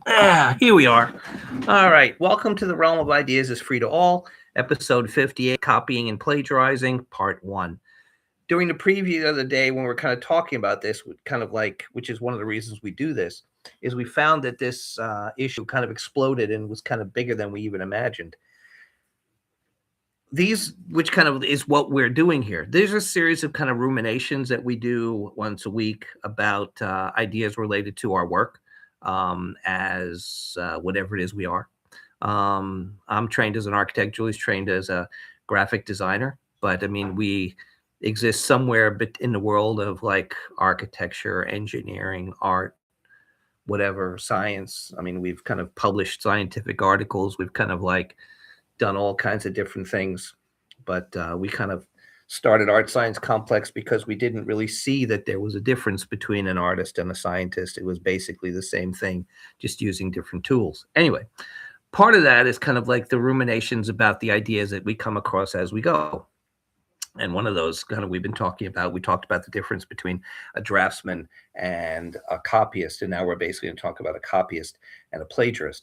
Here we are. All right. Welcome to the Realm of Ideas is Free to All, episode 58, Copying and Plagiarizing, part one. During the preview the other day, when we are kind of talking about this, which is one of the reasons we do this, is we found that this issue kind of exploded and was kind of bigger than we even imagined. Which kind of is what we're doing here. There's a series of kind of ruminations that we do once a week about ideas related to our work as whatever it is we are. I'm trained as an architect. Julie's trained as a graphic designer. But I mean, we exist somewhere in the world of like architecture, engineering, art, whatever, science. I mean, we've kind of published scientific articles. We've kind of like done all kinds of different things. But we kind of started Art Science Complex because we didn't really see that there was a difference between an artist and a scientist. It was basically the same thing, just using different tools. Anyway, part of that is kind of like the ruminations about the ideas that we come across as we go. And one of those kind of we talked about the difference between a draftsman and a copyist. And now we're basically going to talk about a copyist and a plagiarist.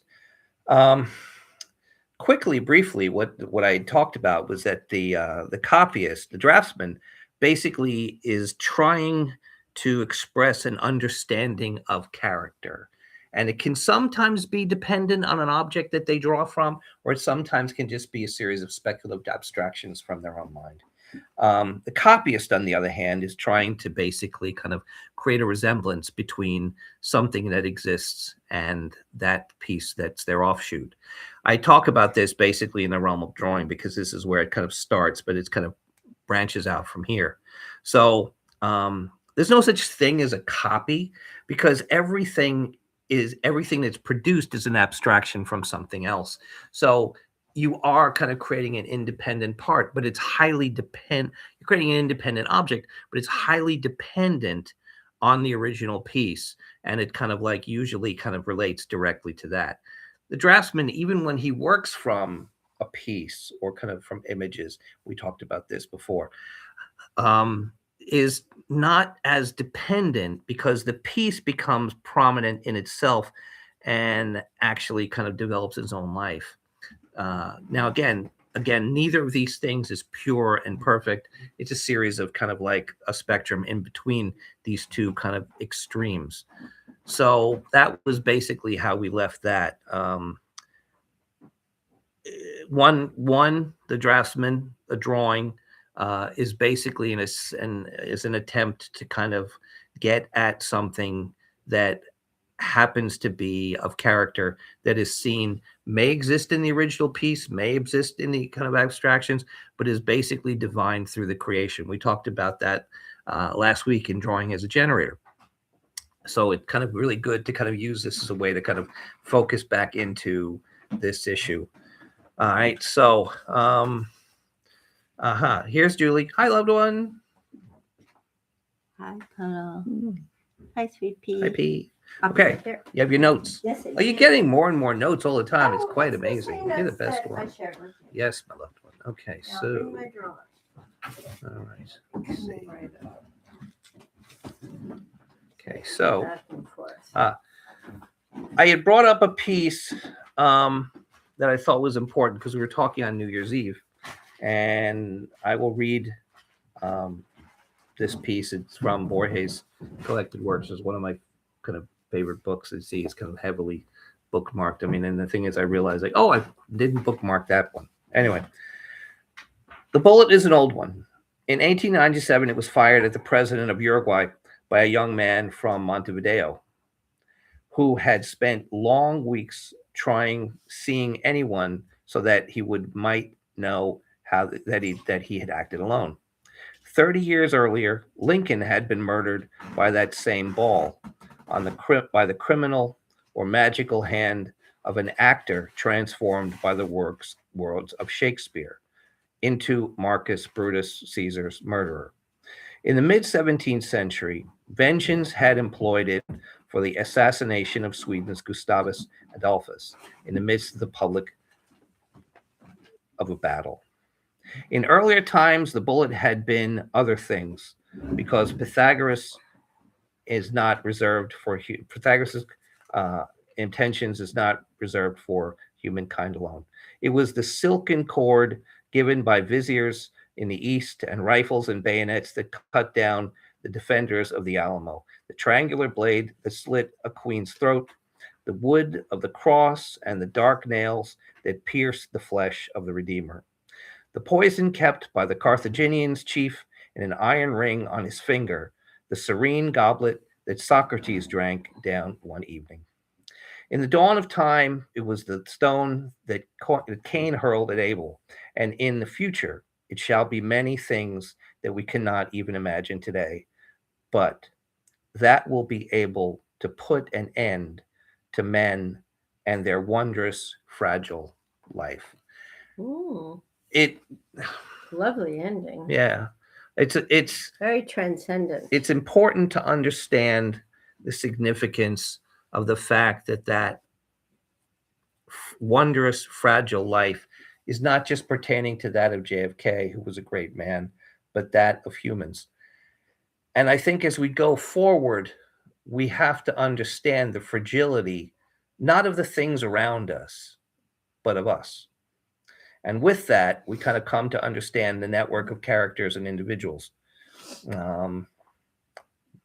Quickly, briefly, what I talked about was that the copyist, the draftsman, basically is trying to express an understanding of character. And it can sometimes be dependent on an object that they draw from, or it sometimes can just be a series of speculative abstractions from their own mind. The copyist, on the other hand, is trying to basically kind of create a resemblance between something that exists and that piece that's their offshoot. I talk about this basically in the realm of drawing because this is where it kind of starts, but it's kind of branches out from here. So there's no such thing as a copy because everything that's produced is an abstraction from something else. So you are kind of creating an independent part, but it's highly dependent. You're creating an independent object, but it's highly dependent on the original piece. And it kind of like usually kind of relates directly to that. The draftsman, even when he works from a piece or kind of from images, we talked about this before, is not as dependent because the piece becomes prominent in itself and actually kind of develops its own life. Now, again, neither of these things is pure and perfect. It's a series of kind of like a spectrum in between these two kind of extremes. So that was basically how we left that. The draftsman, a drawing, is basically is an attempt to kind of get at something that happens to be of character that is seen, may exist in the original piece, may exist in the kind of abstractions, but is basically divined through the creation. We talked about that last week in Drawing as a Generator. So it's kind of really good to kind of use this as a way to kind of focus back into this issue. All right, so here's Julie. Hi, loved one. Hi, hello. Hi, sweet pea. Hi, Pete. Okay, you have your notes. Yes, Oh, you're getting more and more notes all the time. It's quite amazing. You're the best one. Yes, my loved one. Okay, so. All right. Let's see. Okay, so I had brought up a piece that I thought was important because we were talking on New Year's Eve, and I will read this piece. It's from Borges' Collected Works. It's one of my kind of favorite books. I see it's kind of heavily bookmarked. I mean, and the thing is, I realized like, oh, I didn't bookmark that one. Anyway, the bullet is an old one. In 1897, it was fired at the president of Uruguay by a young man from Montevideo who had spent long weeks seeing anyone so that he might know that he had acted alone. 30 years earlier, Lincoln had been murdered by that same ball by the criminal or magical hand of an actor transformed by the words of Shakespeare into Marcus Brutus Caesar's murderer. In the mid-17th century, vengeance had employed it for the assassination of Sweden's Gustavus Adolphus in the midst of the public of a battle. In earlier times, the bullet had been other things because Pythagoras is not reserved for Pythagoras' intentions is not reserved for humankind alone. It was the silken cord given by viziers in the East and rifles and bayonets that cut down the defenders of the Alamo, the triangular blade that slit a queen's throat, the wood of the cross, and the dark nails that pierced the flesh of the Redeemer. The poison kept by the Carthaginians' chief in an iron ring on his finger, the serene goblet that Socrates drank down one evening. In the dawn of time, it was the stone that Cain hurled at Abel, and in the future, it shall be many things that we cannot even imagine today, but that will be able to put an end to men and their wondrous, fragile life. Ooh, It, lovely ending. yeah, it's Very transcendent. it's important to understand the significance of the fact that wondrous, fragile life is not just pertaining to that of JFK, who was a great man, but that of humans. And I think as we go forward, we have to understand the fragility, not of the things around us, but of us. And with that, we kind of come to understand the network of characters and individuals.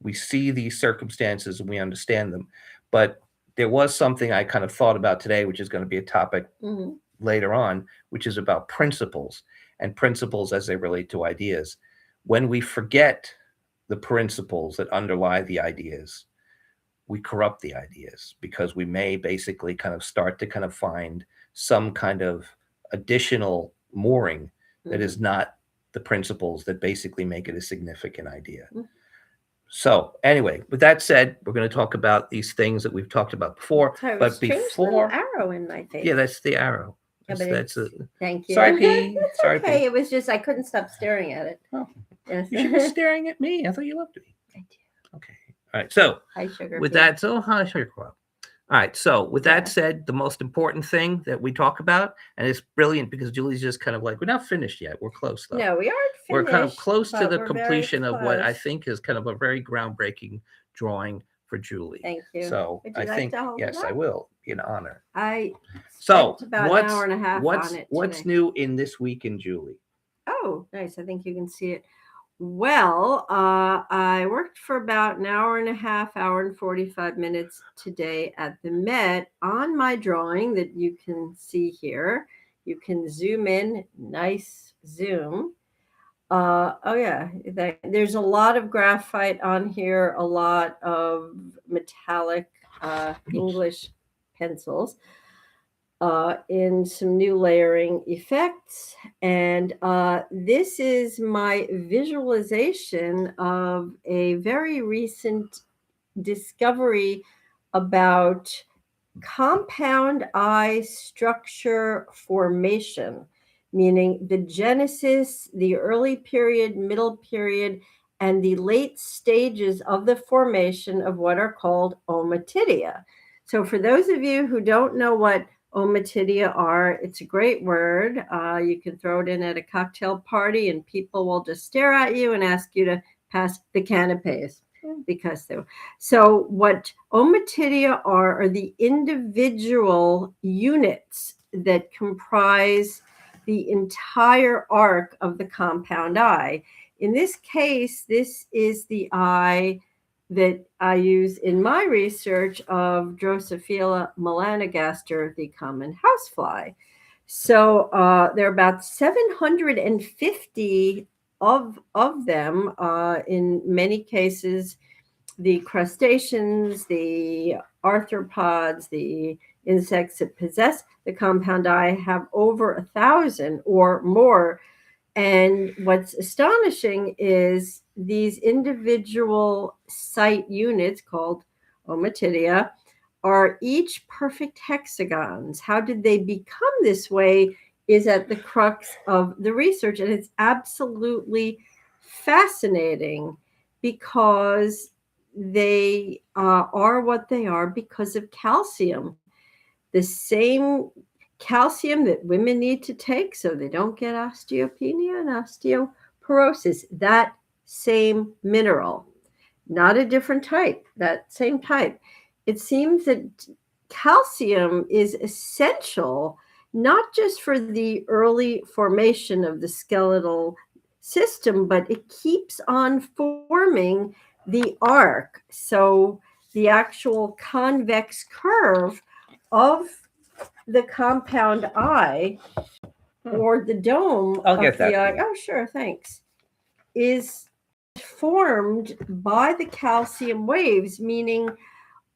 We see these circumstances and we understand them. But there was something I kind of thought about today, which is going to be a topic later on, which is about principles and principles as they relate to ideas. When we forget the principles that underlie the ideas, we corrupt the ideas because we may basically kind of start to kind of find some kind of additional mooring that is not the principles that basically make it a significant idea. So anyway, with that said, we're going to talk about these things that we've talked about before. Sorry, but before arrow in my face. Yeah, that's the arrow. That's thank you. Sorry, P. Sorry, okay. P. It was just I couldn't stop staring at it. Oh, yes. You should be staring at me. I thought you loved me. I do. Okay. All right. So hi, sugar. With that, so hi, sugar club. All right. So with that said, the most important thing that we talk about, and it's brilliant because Julie's just kind of like, we're not finished yet. We're close though. No, we aren't finished. We're kind of close to the completion of what I think is kind of a very groundbreaking drawing for Julie. Thank you. So I think, yes, I will. Be an honor. I spent about an hour and a half on it. What's new in This Week in Julie? Oh, nice. I think you can see it. Well, I worked for about an hour and a half, hour and 45 minutes today at the Met on my drawing that you can see here. You can zoom in, nice zoom. There's a lot of graphite on here, a lot of metallic English pencils. In some new layering effects. And this is my visualization of a very recent discovery about compound eye structure formation, meaning the genesis, the early period, middle period, and the late stages of the formation of what are called ommatidia. So for those of you who don't know what ommatidia are, it's a great word. You can throw it in at a cocktail party and people will just stare at you and ask you to pass the canapes because they. So what ommatidia are the individual units that comprise the entire arc of the compound eye. In this case, this is the eye that I use in my research of Drosophila melanogaster, the common housefly. So there are about 750 of them. In many cases, the crustaceans, the arthropods, the insects that possess the compound eye have over 1,000 or more. And what's astonishing is these individual site units called ommatidia are each perfect hexagons. How did they become this way is at the crux of the research. And it's absolutely fascinating because they are what they are because of calcium. The same calcium that women need to take so they don't get osteopenia and osteoporosis, that same mineral, not a different type, that same type. It seems that calcium is essential not just for the early formation of the skeletal system, but it keeps on forming the arc. So the actual convex curve of the compound eye or the dome I'll of get the that eye, for you. oh, sure, thanks, is formed by the calcium waves, meaning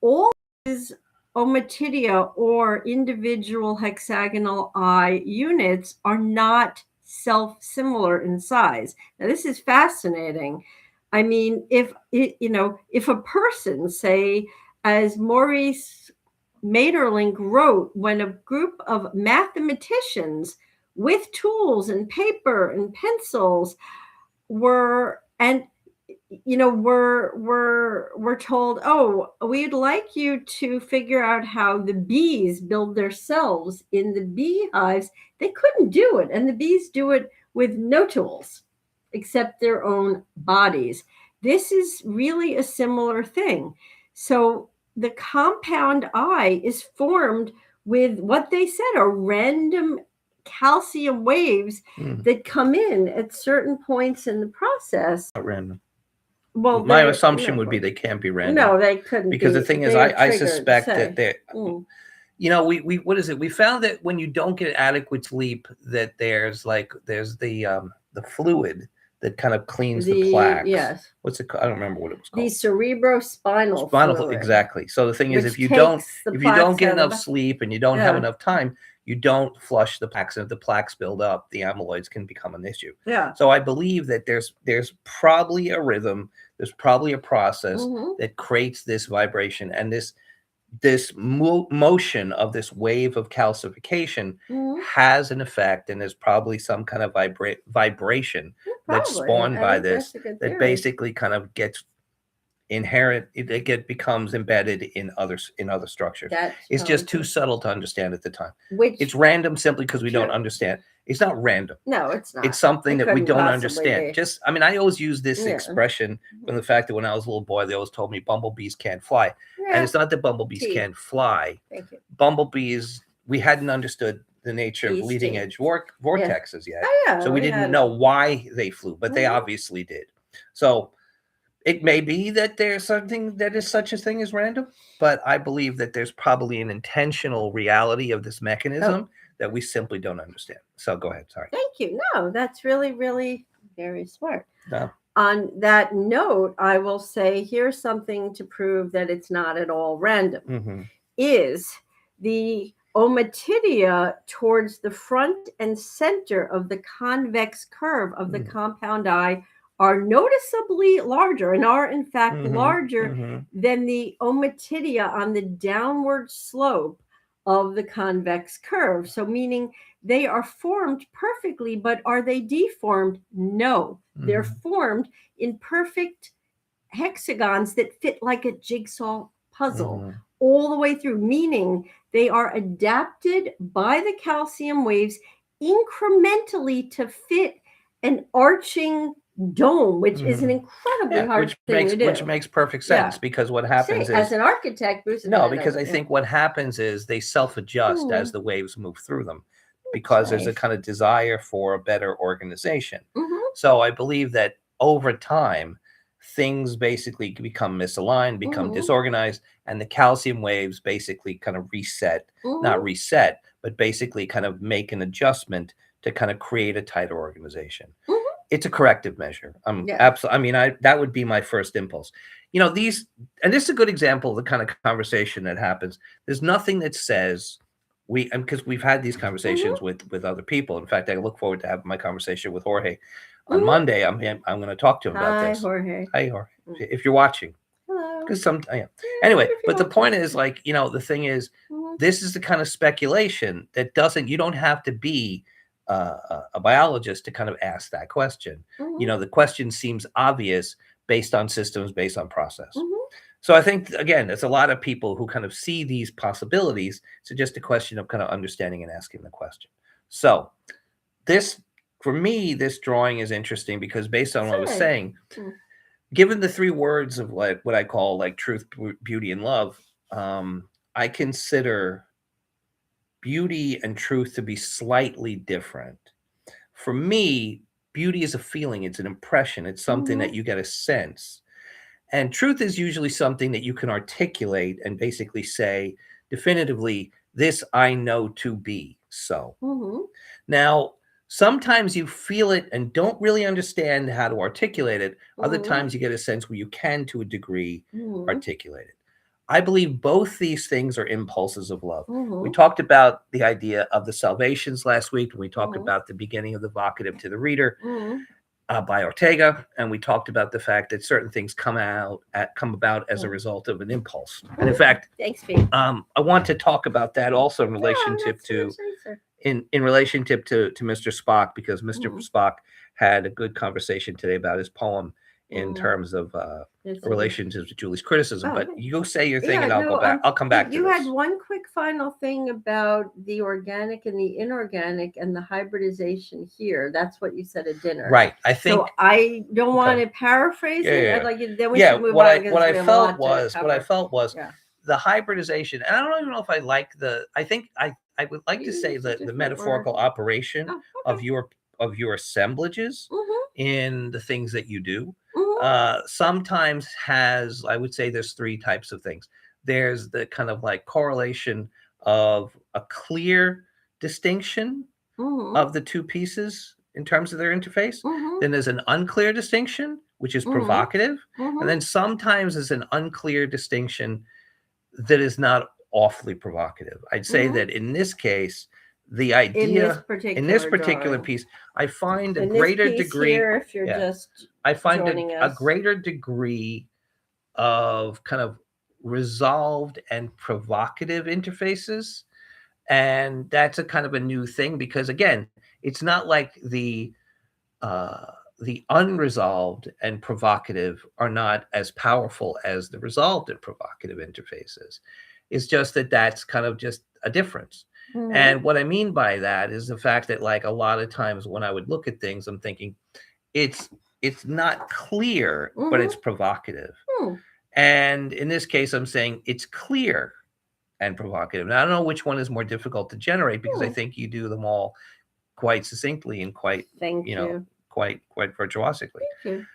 all these ommatidia or individual hexagonal eye units are not self-similar in size. Now, this is fascinating. I mean, if a person, say, as Maurice Maeterlinck wrote, when a group of mathematicians with tools and paper and pencils were and we're told, oh, we'd like you to figure out how the bees build their cells in the beehives. They couldn't do it, and the bees do it with no tools except their own bodies. This is really a similar thing. So the compound eye is formed with what they said are random calcium waves that come in at certain points in the process. Not random. Well, My assumption would be they can't be random. No, they couldn't because be. the thing is, I suspect that they're, we what is it? We found that when you don't get adequate sleep, that there's the fluid that kind of cleans the plaques. Yes. What's it called? I don't remember what it was called. The cerebrospinal fluid. Exactly. So the thing is, if you don't get enough sleep and you don't have enough time, you don't flush the plaques, and if the plaques build up, the amyloids can become an issue. Yeah. So I believe that there's probably a rhythm, there's probably a process that creates this vibration and this motion of this wave of calcification has an effect, and there's probably some kind of vibration that's spawned by this that basically kind of gets inherent. It becomes embedded in other structures. It's just too subtle to understand at the time. It's random simply because we don't understand. It's not random. No, it's not. It's something that we don't understand. I always use this expression from the fact that when I was a little boy, they always told me bumblebees can't fly. And it's not that bumblebees can't fly. Thank you. Bumblebees, we hadn't understood the nature of leading edge vortexes yet. So we didn't know why they flew, but they obviously did. So it may be that there's something that is such a thing as random, but I believe that there's probably an intentional reality of this mechanism that we simply don't understand. So go ahead. Sorry. Thank you. No, that's really, really very smart. No. On that note, I will say here's something to prove that it's not at all random. Is the ommatidia towards the front and center of the convex curve of the compound eye are noticeably larger and are in fact larger than the ommatidia on the downward slope of the convex curve. So meaning they are formed perfectly, but are they deformed? No, they're formed in perfect hexagons that fit like a jigsaw puzzle all the way through, meaning they are adapted by the calcium waves incrementally to fit an arching dome, which is an incredibly hard thing to do. Which makes perfect sense because what happens is, as an architect, Bruce, because I think what happens is they self-adjust as the waves move through them, because there's a kind of desire for a better organization. So I believe that over time, things basically become misaligned, become disorganized, and the calcium waves basically kind of reset, not reset, but basically kind of make an adjustment to kind of create a tighter organization. It's a corrective measure. Absolutely. That would be my first impulse. And this is a good example of the kind of conversation that happens. There's nothing that says because we've had these conversations with other people. In fact, I look forward to having my conversation with Jorge on Monday. I'm going to talk to him about this. Jorge. Hi, Jorge. If you're watching. Hello. Because anyway, but the point is, the thing is, this is the kind of speculation that you don't have to be a biologist to kind of ask that question. The question seems obvious based on systems, based on process. So I think, again, there's a lot of people who kind of see these possibilities. It's just a question of kind of understanding and asking the question. So for me, this drawing is interesting because based on what I was saying, given the three words of what I call truth, beauty, and love, I consider beauty and truth to be slightly different. For me, beauty is a feeling, it's an impression, it's something that Mhm. you get a sense. And truth is usually something that you can articulate and basically say definitively, this I know to be so. Mhm. Now, sometimes you feel it and don't really understand how to articulate it. Other Mhm. times you get a sense where you can, to a degree, Mhm. articulate it. I believe both these things are impulses of love. We Mhm. talked about the idea of the salvations last week, and we talked Mhm. about the beginning of the vocative to the reader Mhm. by Ortega, and we talked about the fact that certain things come about as a Mhm. result of an impulse. And in fact, Thanks, Pete. I want to talk about that also in Oh, relationship that's so to nicer. in relationship to Mr. Spock, because Mr. Mhm. Spock had a good conversation today about his poem in Mhm. terms of Yes, a it is. relationship to Julie's criticism. Oh, But okay. you go say your thing, Yeah, and I'll go no, back. I'll come back to you had this. one quick final thing about the organic and the inorganic and the hybridization here. That's what you said at dinner. Right. I think. So I don't want Okay. to paraphrase Yeah, it. yeah, I'd yeah. like you, then we Yeah, should move on what because I we have a felt lot to was cover. Yeah. the hybridization, and I don't even know if I like the. I think I would like to You say used a that the different word. metaphorical operation Oh, of okay. your assemblages Mm-hmm. in the things that you do Mm-hmm. sometimes has, I would say, there's three types of things. There's the kind of like correlation of a clear distinction Mm-hmm. of the two pieces in terms of their interface. Mm-hmm. Then there's an unclear distinction, which is Mm-hmm. provocative. And Mm-hmm. then sometimes there's an unclear distinction that is not awfully provocative. I'd say Mm-hmm. that in this case, the In this idea in this particular particular drawing. piece, I find a In this greater piece degree, here, if you're yeah, just I find joining a us. greater degree of kind of resolved and provocative interfaces. And that's a kind of a new thing because, again, it's not like uh, the unresolved and provocative are not as powerful as the resolved and provocative interfaces. It's just that that's kind of just a difference. Mm-hmm. And what I mean by that is the fact that, like, a lot of times when I would look at things, I'm thinking it's it's not clear, but it's Mm-hmm. provocative. Hmm. And in this case, I'm saying it's clear and provocative. And I don't know which one is more difficult to generate because I Hmm. think you do them all quite succinctly and quite, Thank you. quite virtuosically. Thank you.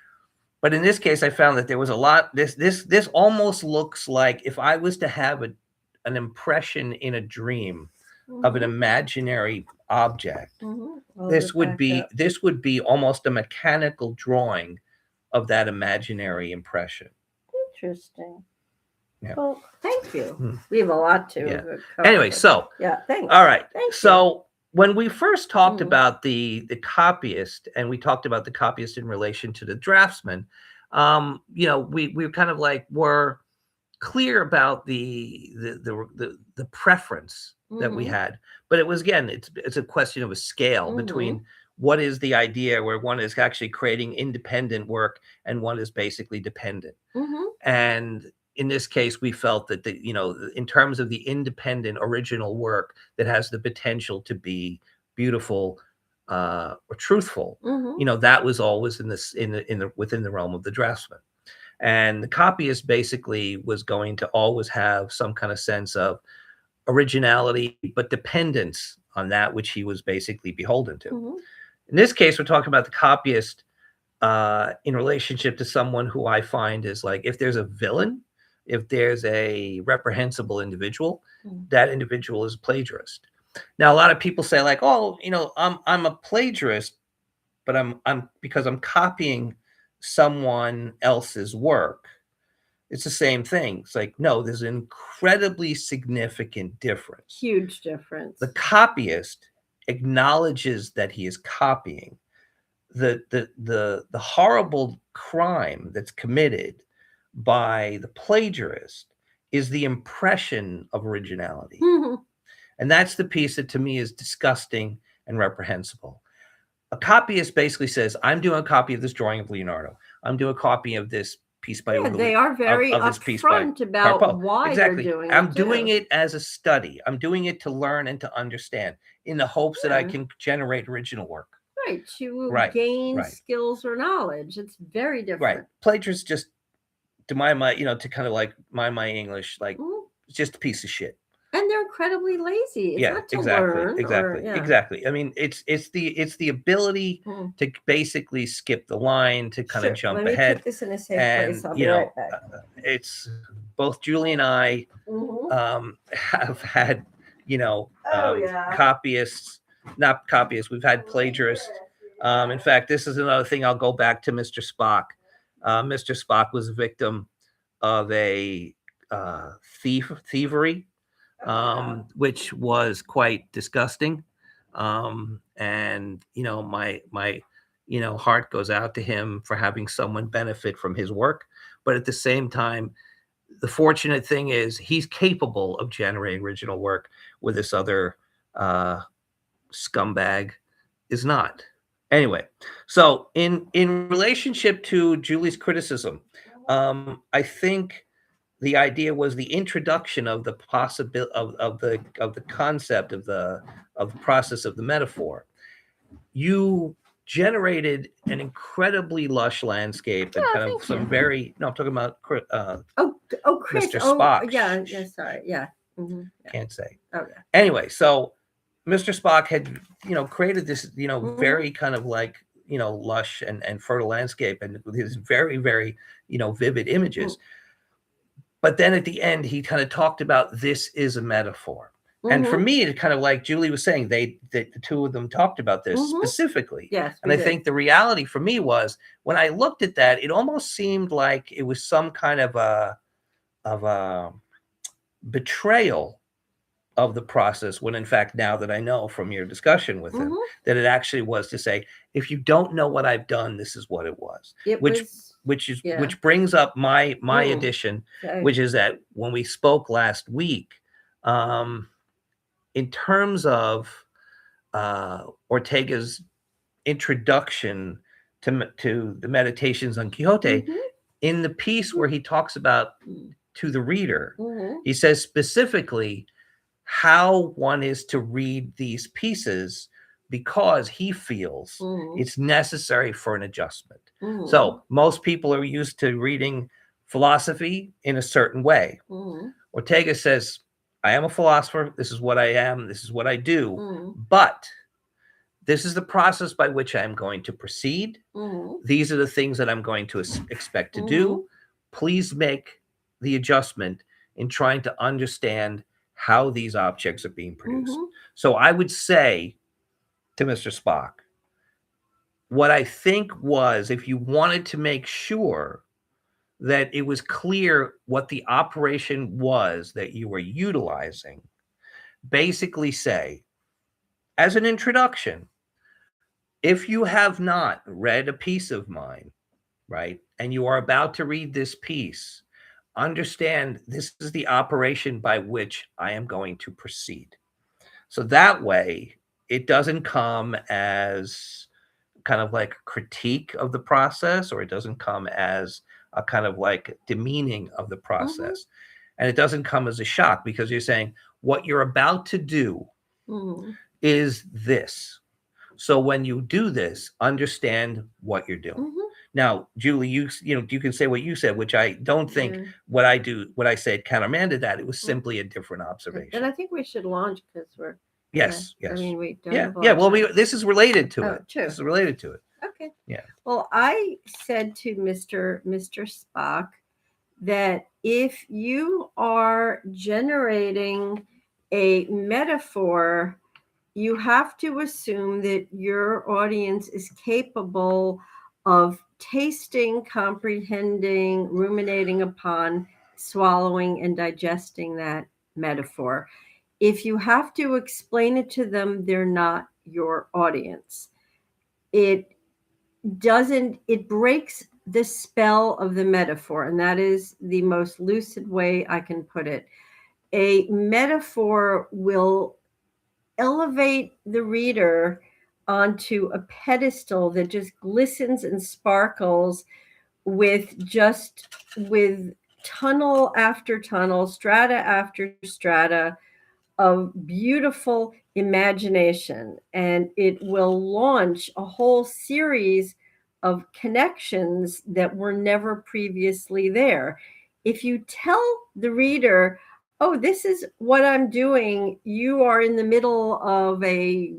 But in this case, I found that there was a lot. This almost looks like if I was to have an impression in a dream of an Mm-hmm. imaginary object, Mm-hmm. Hold it back up. this would be almost a mechanical drawing of that imaginary impression. Interesting. Yeah. Well, thank you. Hmm. We have a lot to Yeah. cover. Anyway, so yeah, thanks. all right. Thank So when we first talked Mm. about the copyist, and we talked about the copyist in relation to the draftsman, we kind of like were clear about the preference that we Mm-hmm. had, but it was, again, it's a question of a scale Mm-hmm. between what is the idea where one is actually creating independent work and one is basically dependent. Mm-hmm. And in this case, we felt that in terms of the independent original work that has the potential to be beautiful or truthful, Mm-hmm. that was always in the within the realm of the draftsman. And the copyist basically was going to always have some kind of sense of originality, but dependence on that which he was basically beholden to. Mm-hmm. In this case, we're talking about the copyist in relationship to someone who I find is like, if there's a villain, if there's a reprehensible individual, that individual is a plagiarist. Now, a lot of people say like, oh, I'm a plagiarist, but I'm because I'm copying someone else's work. It's the same thing. It's like, no, there's an incredibly significant difference. Huge difference. The copyist acknowledges that he is copying. The horrible crime that's committed by the plagiarist is the impression of originality. Mm-hmm. And that's the piece that to me is disgusting and reprehensible. A copyist basically says, I'm doing a copy of this drawing of Leonardo. I'm doing a copy of this piece by they are very of this piece by upfront about Carpo. why Exactly. they're doing I'm it. doing it as a study. I'm doing it to learn and to understand in the hopes that I can generate original work. Right. To Right. gain Right. skills or knowledge. It's very different. Right. Plagiarists just, to my to kind of like my English, like just a piece of shit. And they're incredibly lazy. It's Yeah, not to exactly, learn or exactly, yeah. exactly. I mean, it's the ability Mm. to basically skip the line, to kind of Sure. jump Let me ahead, put this in a safe and place. I'll be right back. it's both Julie and I Hmm. have had, Oh yeah. copyists, not copyists. We've had plagiarists. In fact, this is another thing. I'll go back to Mr. Spock. Mr. Spock was a victim of a thievery, which was quite disgusting. And my heart goes out to him for having someone benefit from his work. But at the same time, the fortunate thing is he's capable of generating original work where this other uh, scumbag is not. Anyway, so in relationship to Julie's criticism, I think the idea was the introduction of the possibility of the concept of the process of the metaphor. You generated an incredibly lush landscape and Oh, kind of thank some you. very no, I'm talking about Oh, Chris. Mr. Oh, Spock. yeah. Yeah. Sorry. Yeah. Yeah. Can't say. Oh, yeah. Anyway, so Mr. Spock had created this Mhm. very kind of like lush and fertile landscape, and with his very very vivid Mm. images. But then at the end, he kind of talked about this is a metaphor. And for Mhm. me, it kind of like Julie was saying, the two of them talked about this Mhm. specifically. Yes, And we I did. think the reality for me was when I looked at that, it almost seemed like it was some kind of a betrayal of the process, when in fact, now that I know from your discussion with him, Mhm. that it actually was to say, if you don't know what I've done, this is what it was. It which was. which is Yeah. which brings up my Mm. addition, Okay. which is that when we spoke last week, um in terms of Ortega's introduction to the Meditations on Quixote, Mhm. in the piece where he talks about Mm. to the reader, Mhm. he says specifically how one is to read these pieces, because he feels Mhm. it's necessary for an adjustment. Mhm. So most people are used to reading philosophy in a certain way. Mhm. Ortega says, I am a philosopher. This is what I am. This is what I do. Mhm. But this is the process by which I am going to proceed. Mhm. These are the things that I'm going to expect to do. Mhm. Please make the adjustment in trying to understand how these objects are being produced. Mhm. So I would say to Mr. Spock, what I think was, if you wanted to make sure that it was clear what the operation was that you were utilizing, basically say, as an introduction, if you have not read a piece of mine, right, and you are about to read this piece, understand this is the operation by which I am going to proceed. So that way, it doesn't come as kind of like a critique of the process, or it doesn't come as a kind of like demeaning of the Mhm. process. And it doesn't come as a shock, because you're saying what you're about to do Mhm. is this. So when you do this, understand what you're doing. Mhm. Now, Julie, you can say what you said, which I don't think Yeah. what I said countermanded that. It was Mm. simply a different And observation. I think we should launch because we're. Yeah. Yes, I yes. mean, we don't Yeah, have a lot yeah. of Well, time. this is related to Oh, it. true. This is related to it. Okay. Yeah. Well, I said to Mr. Spock that if you are generating a metaphor, you have to assume that your audience is capable of tasting, comprehending, ruminating upon, swallowing, and digesting that metaphor. If you have to explain it to them, they're not your audience. It it breaks the spell of the metaphor, and that is the most lucid way I can put it. A metaphor will elevate the reader onto a pedestal that just glistens and sparkles with tunnel after tunnel, strata after strata of beautiful imagination, and it will launch a whole series of connections that were never previously there. If you tell the reader, oh, this is what I'm doing. You are in the middle of a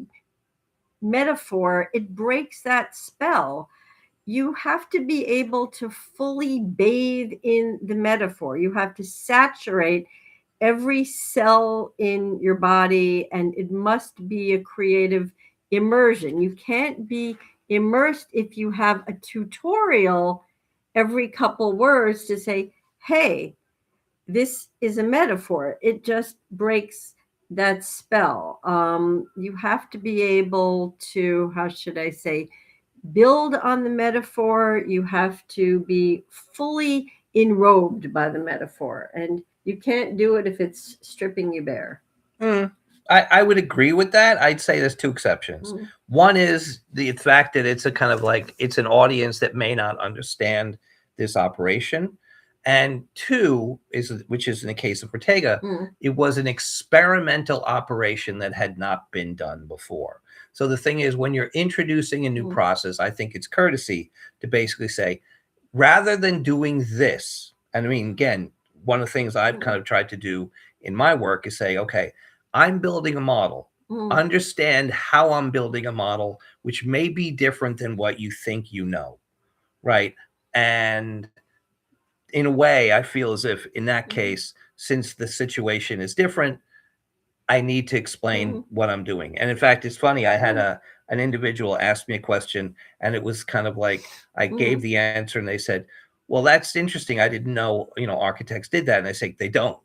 metaphor. It breaks that spell. You have to be able to fully bathe in the metaphor. You have to saturate every cell in your body, and it must be a creative immersion. You can't be immersed if you have a tutorial every couple words to say, hey, this is a metaphor. It just breaks that spell. You have to be able to, how should I say, build on the metaphor. You have to be fully enrobed by the metaphor, and you can't do it if it's stripping you bare. Mm, I would agree with that. I'd say there's two exceptions. Mm, One is the fact that it's a kind of like it's an audience that may not understand this operation. And two is, which is in the case of Ortega, mm, it was an experimental operation that had not been done before. So the thing is, when you're introducing a new mm, process, I think it's courtesy to basically say, rather than doing this, and I mean, again, one of the things I've kind mm, of tried to do in my work is say, okay, I'm building a model. mm, Understand how I'm building a model, which may be different than what you think you know, right? And in a way, I feel as if in that mm, case, since the situation is different, I need to explain mm, what I'm doing. And in fact, it's funny. I had mm, a an individual ask me a question, and it was kind of like I gave mm, the answer, and they said, "Well, that's interesting. I didn't know, architects did that." And I say, "They don't."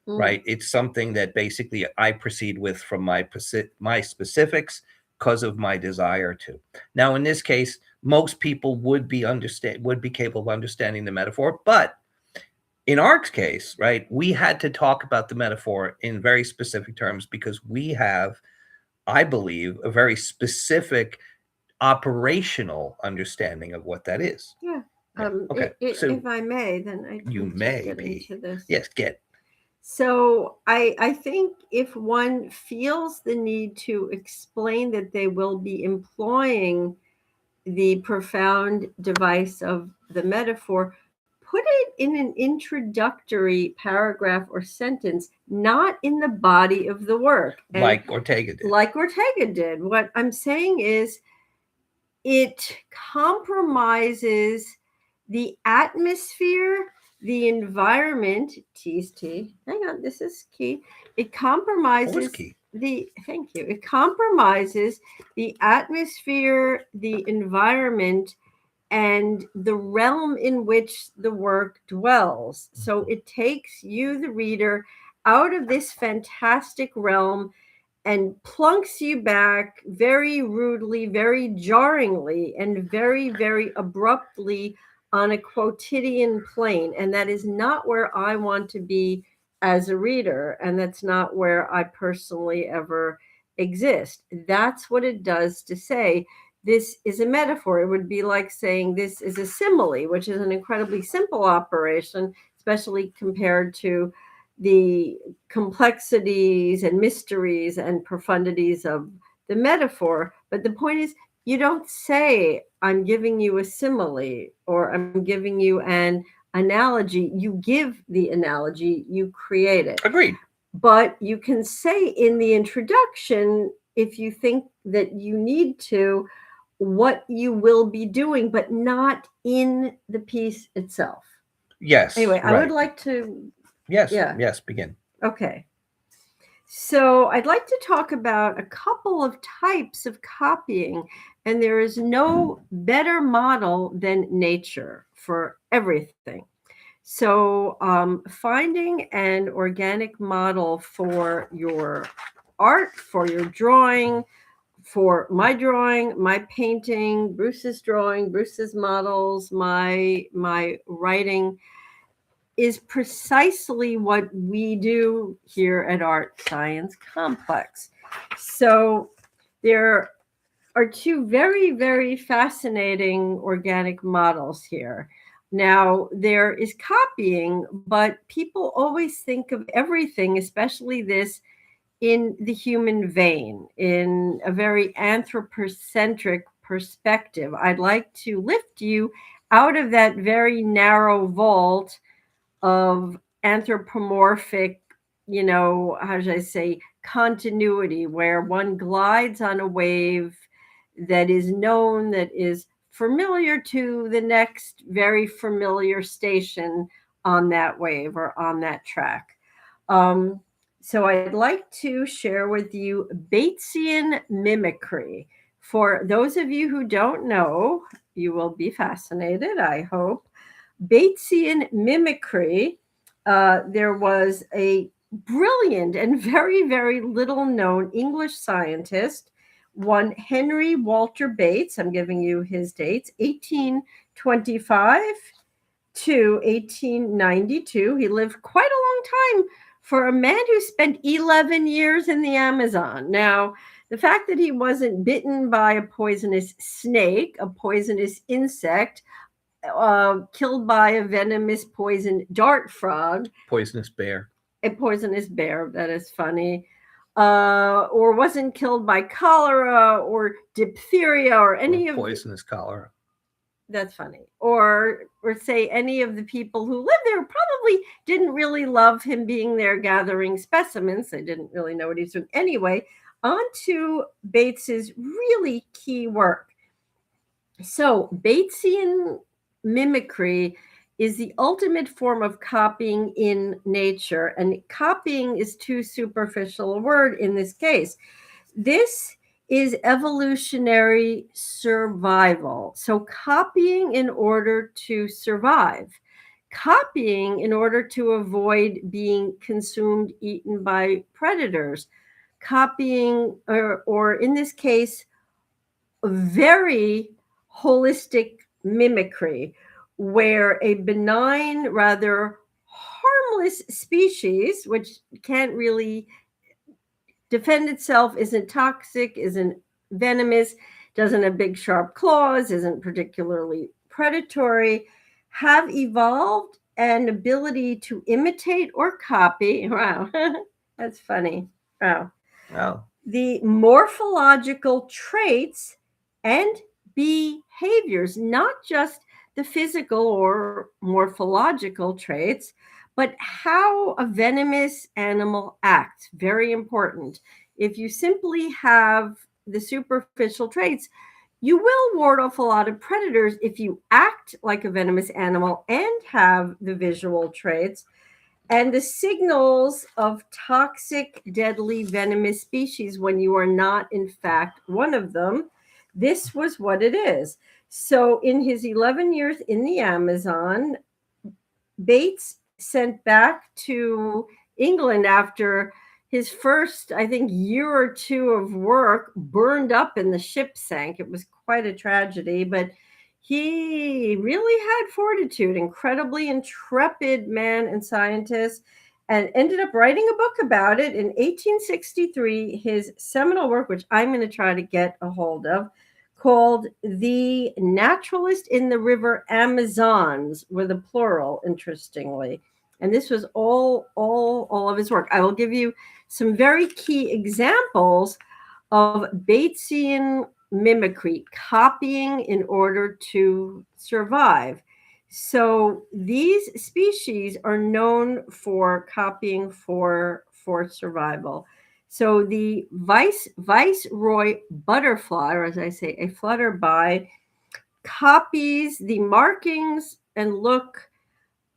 mm, Right? It's something that basically I proceed with from my specifics because of my desire to. Now, in this case, most people would be capable of understanding the metaphor, but in Ark's case, right, we had to talk about the metaphor in very specific terms because we have, I believe, a very specific operational understanding of what that is. yeah. Yeah. Okay. So If I may, then I'd you like to may get be, into this. yes, get So I think if one feels the need to explain that they will be employing the profound device of the metaphor, put it in an introductory paragraph or sentence, not in the body of the work. And like Ortega did. like Ortega did, what I'm saying is it compromises the atmosphere, the environment. T's T. Hang on, this is key. It What was compromises key? thank you. It compromises the atmosphere, the environment, and the realm in which the work dwells. So it takes you, the reader, out of this fantastic realm and plunks you back very rudely, very jarringly, and very, very abruptly on a quotidian plane. And that is not where I want to be as a reader. And that's not where I personally ever exist. That's what it does to say this is a metaphor. It would be like saying this is a simile, which is an incredibly simple operation, especially compared to the complexities and mysteries and profundities of the metaphor. But the point is, you don't say, I'm giving you a simile or I'm giving you an analogy. You give the analogy, you create it. Agreed. But you can say in the introduction, if you think that you need to, what you will be doing, but not in the piece itself. Yes. Anyway, I would Right. like to, Yes. yeah, Yes. Begin. okay. So I'd like to talk about a couple of types of copying, and there is no better model than nature for everything. So finding an organic model for your art, for your drawing, for my drawing, my painting, Bruce's drawing, Bruce's models, my writing is precisely what we do here at Art Science Complex. So there are two very, very fascinating organic models here. Now, there is copying, but people always think of everything, especially this, in the human vein, in a very anthropocentric perspective. I'd like to lift you out of that very narrow vault of anthropomorphic how should I say, continuity, where one glides on a wave that is known, that is familiar to the next very familiar station on that wave or on that track. Um, so I'd like to share with you Batesian mimicry. For those of you who don't know, you will be fascinated, I hope. Batesian mimicry, there was a brilliant and very, very little known English scientist, one Henry Walter Bates. I'm giving you his dates, 1825 to 1892. He lived quite a long time for a man who spent 11 years in the Amazon. Now, the fact that he wasn't bitten by a poisonous snake, a poisonous insect, killed by a venomous poison dart frog, Poisonous bear. a poisonous bear, that is funny, or wasn't killed by cholera or diphtheria or any of poisonous cholera. That's funny. Or say any of the people who lived there probably didn't really love him being there gathering specimens. They didn't really know what he's doing. Anyway, on to Bates's really key work. So, Batesian mimicry is the ultimate form of copying in nature, and copying is too superficial a word in this case. This is evolutionary survival. So, copying in order to survive, copying in order to avoid being consumed, eaten by predators, copying, or in this case, very holistic mimicry, where a benign, rather harmless species, which can't really defend itself, isn't toxic, isn't venomous, doesn't have big sharp claws, isn't particularly predatory, have evolved an ability to imitate or copy. Wow, that's funny. Wow. Oh. The morphological traits and behaviors, not just the physical or morphological traits, but how a venomous animal acts. Very important. If you simply have the superficial traits, you will ward off a lot of predators. If you act like a venomous animal and have the visual traits and the signals of toxic, deadly, venomous species when you are not, in fact, one of them, this was what it is. So, in his 11 years in the Amazon, Bates sent back to England after his first, I think, year or two of work burned up and the ship sank. It was quite a tragedy, but he really had fortitude, incredibly intrepid man and scientist, and ended up writing a book about it in 1863, his seminal work, which I'm going to try to get a hold of, called The Naturalist in the River Amazons, with a plural, interestingly. And this was all of his work. I will give you some very key examples of Batesian mimicry, copying in order to survive. So these species are known for copying for survival. So the viceroy butterfly, or as I say, a flutterby, copies the markings and look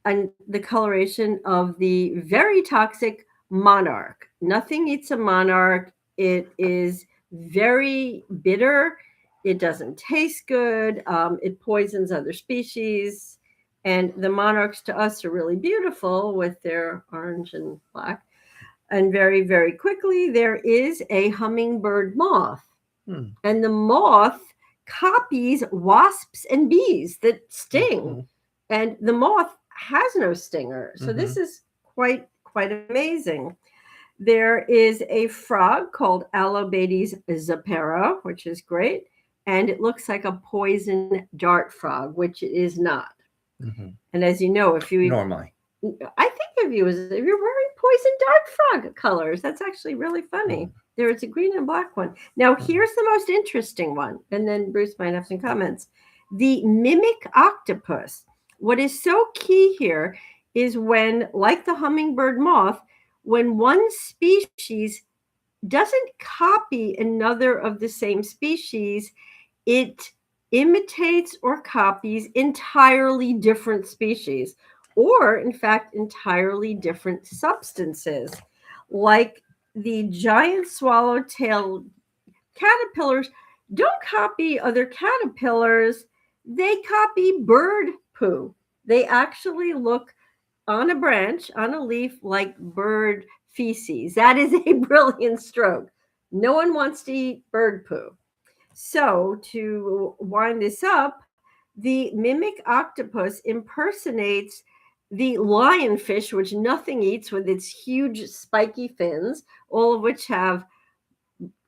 and the coloration of the very toxic monarch. Nothing eats a monarch. It is very bitter. It doesn't taste good. It poisons other species. And the monarchs to us are really beautiful with their orange and black. And very, very quickly, there is a hummingbird moth. And the moth copies wasps and bees that sting. And the moth has no stinger. So this is quite amazing. There is a frog called Alobates zapera, which is great. And it looks like a poison dart frog, which it is not. And as you know, if you normally, I think of you as if you're wearing poison dart frog colors. That's actually really funny. There is a green and black one. Now, here's the most interesting one. And then Bruce might have some comments. The mimic octopus. What is so key here is when, like the hummingbird moth, when one species doesn't copy another of the same species, it imitates or copies entirely different species, or in fact, entirely different substances. Like the giant swallowtail caterpillars don't copy other caterpillars, they copy bird poo. They actually look on a branch, on a leaf, like bird feces. That is a brilliant stroke. No one wants to eat bird poo. So, to wind this up, the mimic octopus impersonates the lionfish, which nothing eats, with its huge spiky fins, all of which have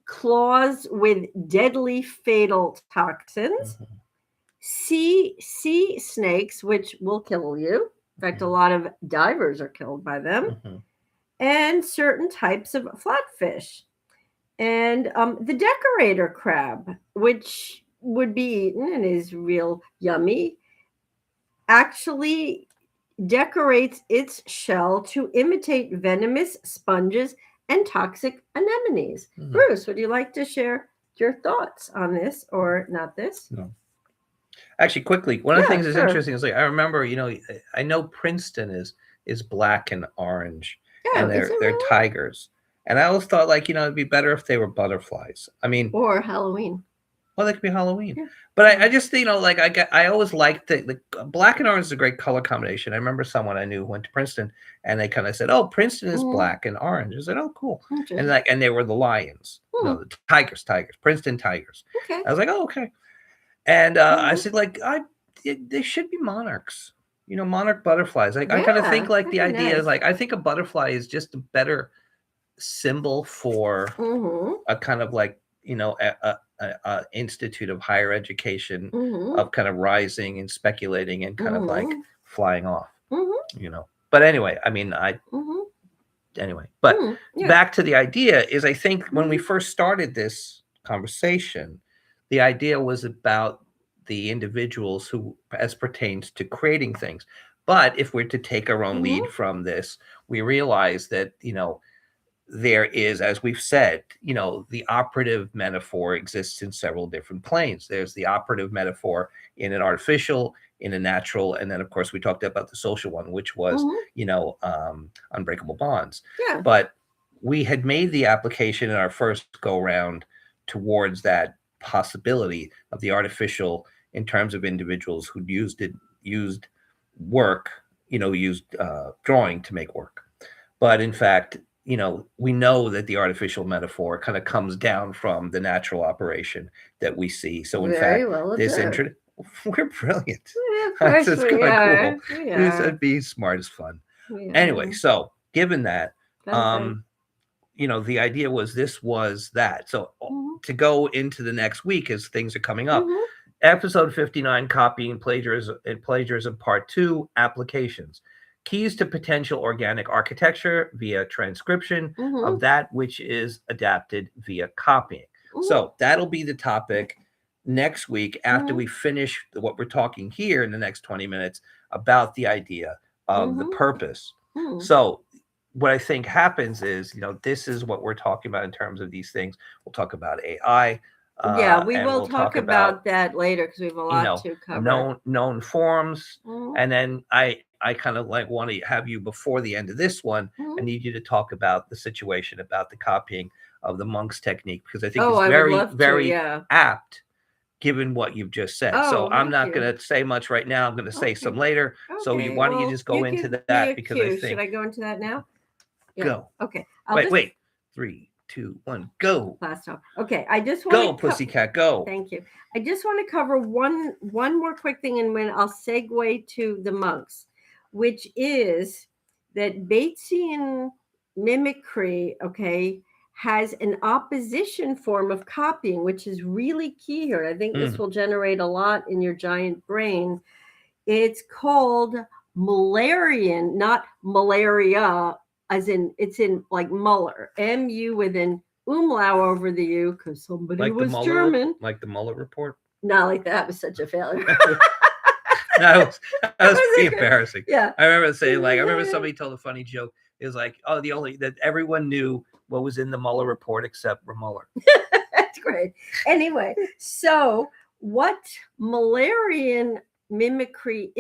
claws with deadly fatal toxins. Sea snakes, which will kill you. In fact, a lot of divers are killed by them. And certain types of flatfish. And the decorator crab, which would be eaten and is real yummy, actually decorates its shell to imitate venomous sponges and toxic anemones. Bruce, would you like to share your thoughts on this or not this? No. Actually, quickly, one of the things that's interesting is, like, I remember, I know Princeton is black and orange, and they're tigers. And I always thought, like, it'd be better if they were butterflies. I mean, or Halloween. Well, they could be Halloween. Yeah. But I just, like, I always liked the black and orange is a great color combination. I remember someone I knew who went to Princeton, and they kind of said, "Oh, Princeton is black and orange." I said, "Oh, cool." And they were the lions, the tigers, Princeton Tigers. Okay. I was like, "Oh, okay." And I said, like, they should be monarchs. Monarch butterflies. Like, I kind of think, like, the idea is, like, I think a butterfly is just a better symbol for a kind of, like, a institute of higher education of kind of rising and speculating and kind of like flying off. But anyway, I mean, back to the idea is, I think when we first started this conversation, the idea was about the individuals who, as pertains to creating things. But if we're to take our own lead from this, we realize that, there is, as we've said, the operative metaphor exists in several different planes. There's the operative metaphor in an artificial, in a natural, and then, of course, we talked about the social one, which was, unbreakable bonds. Yeah. But we had made the application in our first go-round towards that possibility of the artificial in terms of individuals who used work, used drawing to make work. But in fact, we know that the artificial metaphor kind of comes down from the natural operation that we see. So in fact, we're brilliant. That's kind of cool. It'd be smart as fun. Anyway, so given that, the idea was this was that. So to go into the next week as things are coming up, episode 59, copying plagiarism part 2, applications. Keys to potential organic architecture via transcription of that which is adapted via copying. So that'll be the topic next week after we finish what we're talking here in the next 20 minutes about the idea of the purpose. So what I think happens is, this is what we're talking about in terms of these things. We'll talk about AI. We will talk about that later because we have a lot to cover. Known forms. And then I kind of like want to have you before the end of this one. I need you to talk about the situation about the copying of the monk's technique, because I think it's very apt given what you've just said. So I'm not going to say much right now. I'm going to say some later. So why don't you just go into that? Because I think. Should I go into that now? Yeah. Go. Okay. Wait. 3, 2, 1, go. Last time. Okay. I just want go, pussycat, go. Thank you. I just want to cover one more quick thing, and when I'll segue to the monks, which is that Batesian mimicry, has an opposition form of copying, which is really key here. I think this will generate a lot in your giant brain. It's called Mullerian, not malaria, as in it's in like Muller, M-U with an umlaut over the U, because somebody like was German. Like the Muller report? Not like that was such a failure. that was pretty embarrassing. Yeah. I remember saying, I remember somebody told a funny joke It was like, oh, the only that everyone knew what was in the Mueller report except for Mueller. That's great. Anyway, so what Mullerian mimicry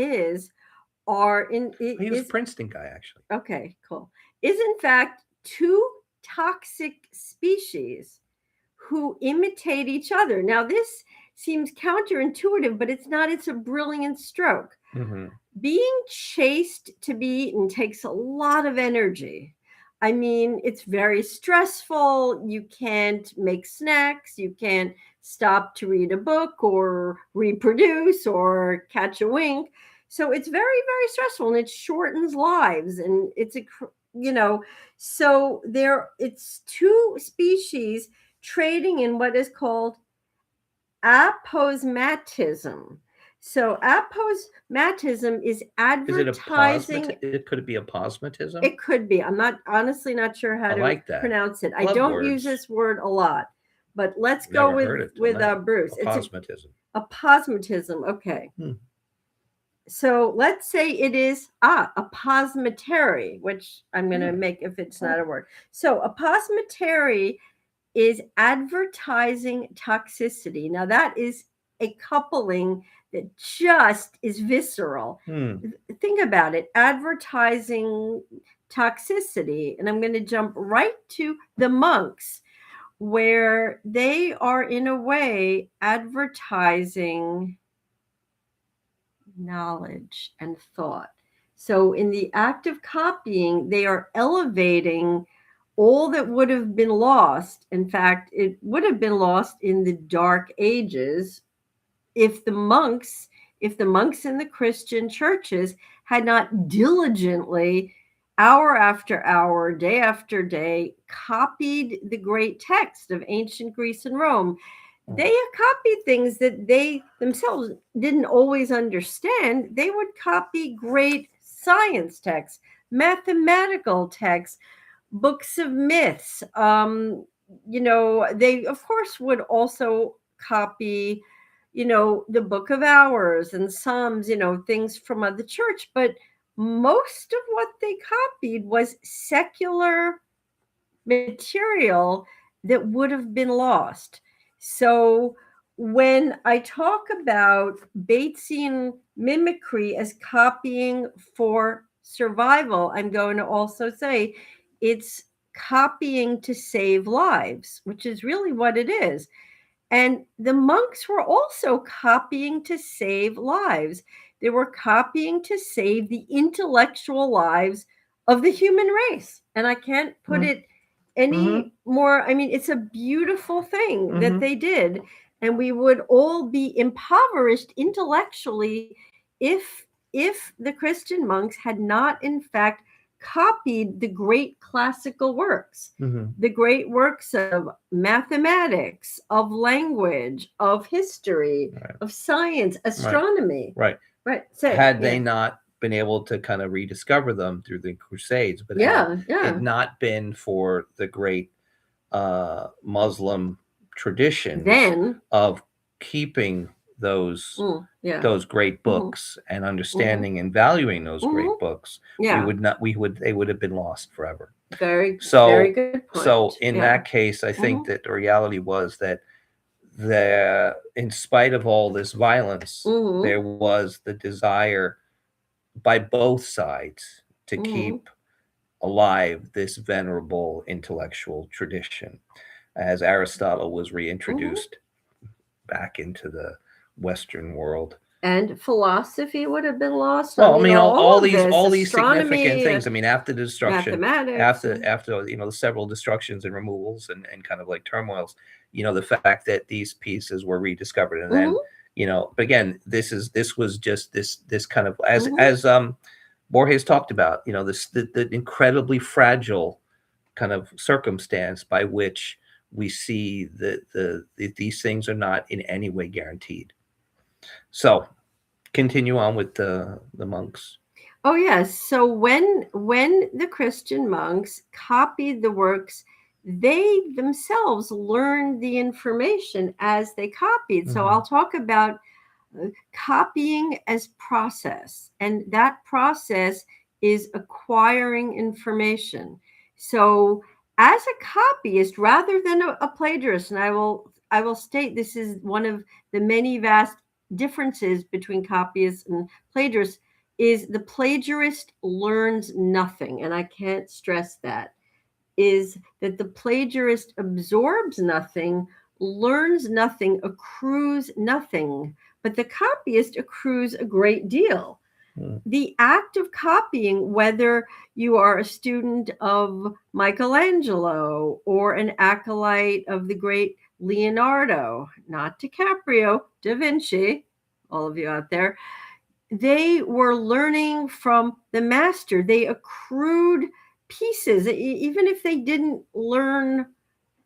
are in He was a is Princeton guy, actually. okay, cool. Is in fact two toxic species who imitate each other. Now, this seems counterintuitive, but it's not. It's a brilliant stroke. Mm-hmm. Being chased to be eaten takes a lot of energy. I mean, it's very stressful. You can't make snacks. You can't stop to read a book or reproduce or catch a wink. So it's very, very stressful and it shortens lives. And you know, so it's two species trading in what is called aposematism. So aposematism is advertising. Could it be aposematism? It could be. I'm not honestly not sure how I to like that. pronounce it. I Love don't words. use this word a lot, but let's Never go heard it till with now. Bruce. Aposematism. Aposematism. Okay. So let's say it is aposmetary, which I'm going to make if it's not a word. So aposmetary is advertising toxicity. Now that is a coupling that just is visceral. Think about it, advertising toxicity. And I'm going to jump right to the monks, where they are in a way advertising knowledge and thought. So in the act of copying, they are elevating all that would have been lost. In fact, it would have been lost in the Dark Ages if the monks in the Christian churches had not diligently, hour after hour, day after day, copied the great text of ancient Greece and Rome. They copied things that they themselves didn't always understand. They would copy great science texts, mathematical texts, books of myths. They of course would also copy, the Book of Hours and Psalms, things from the church. But most of what they copied was secular material that would have been lost. So when I talk about Batesian mimicry as copying for survival, I'm going to also say it's copying to save lives, which is really what it is. And the monks were also copying to save lives. They were copying to save the intellectual lives of the human race. And I can't put it any more. I mean, it's a beautiful thing that they did. And we would all be impoverished intellectually if the Christian monks had not, in fact, copied the great classical works, the great works of mathematics, of language, of history, of science, astronomy. Right. So, had they not been able to kind of rediscover them through the Crusades, but had it not been for the great Muslim traditions of keeping those great books and understanding and valuing those great books, they would have been lost forever. Very good point. So in that case, I think that the reality was that in spite of all this violence, there was the desire by both sides to keep alive this venerable intellectual tradition, as Aristotle was reintroduced back into the Western world. And philosophy would have been lost. Well, I mean, all these significant things. I mean, after the destruction, after the several destructions and removals and kind of like turmoils, the fact that these pieces were rediscovered, and then but again, this was just this kind of as Borges talked about, the incredibly fragile kind of circumstance by which we see that these things are not in any way guaranteed. So continue on with the monks. Oh yes. So when the Christian monks copied the works, they themselves learned the information as they copied. So I'll talk about copying as process, and that process is acquiring information. So as a copyist, rather than a plagiarist, and I will state this is one of the many vast differences between copyists and plagiarists, is the plagiarist learns nothing, and I can't stress that, is that the plagiarist absorbs nothing, learns nothing, accrues nothing, but the copyist accrues a great deal. Mm. The act of copying, whether you are a student of Michelangelo or an acolyte of the great Leonardo, not DiCaprio, Da Vinci, all of you out there, they were learning from the master. They accrued pieces. Even if they didn't learn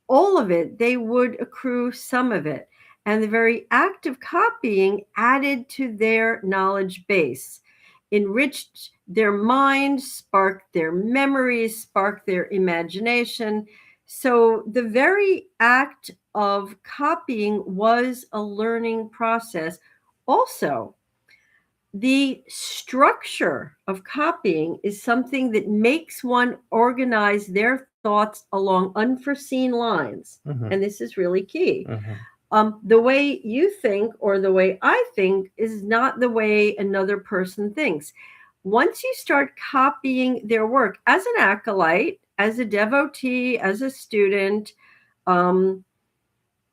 all of it, they would accrue some of it. And the very act of copying added to their knowledge base, enriched their mind, sparked their memories, sparked their imagination. So the very act of copying was a learning process. Also, the structure of copying is something that makes one organize their thoughts along unforeseen lines. Mhm. And this is really key. Mhm. The way you think or the way I think is not the way another person thinks. Once you start copying their work as an acolyte, as a devotee, as a student, um,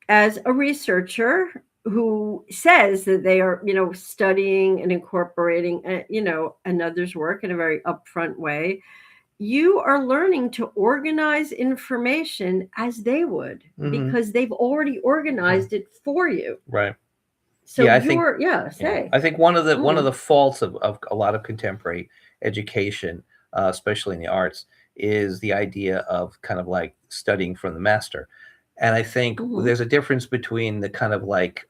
as a researcher who says that they are, studying and incorporating, another's work in a very upfront way, you are learning to organize information as they would Mhm. because they've already organized it for you. Right. So Yeah, I think you're, yeah, yeah, say. I think one of the Mm, faults of a lot of contemporary education, especially in the arts, is the idea of kind of like studying from the master. And I think mhm. there's a difference between the kind of like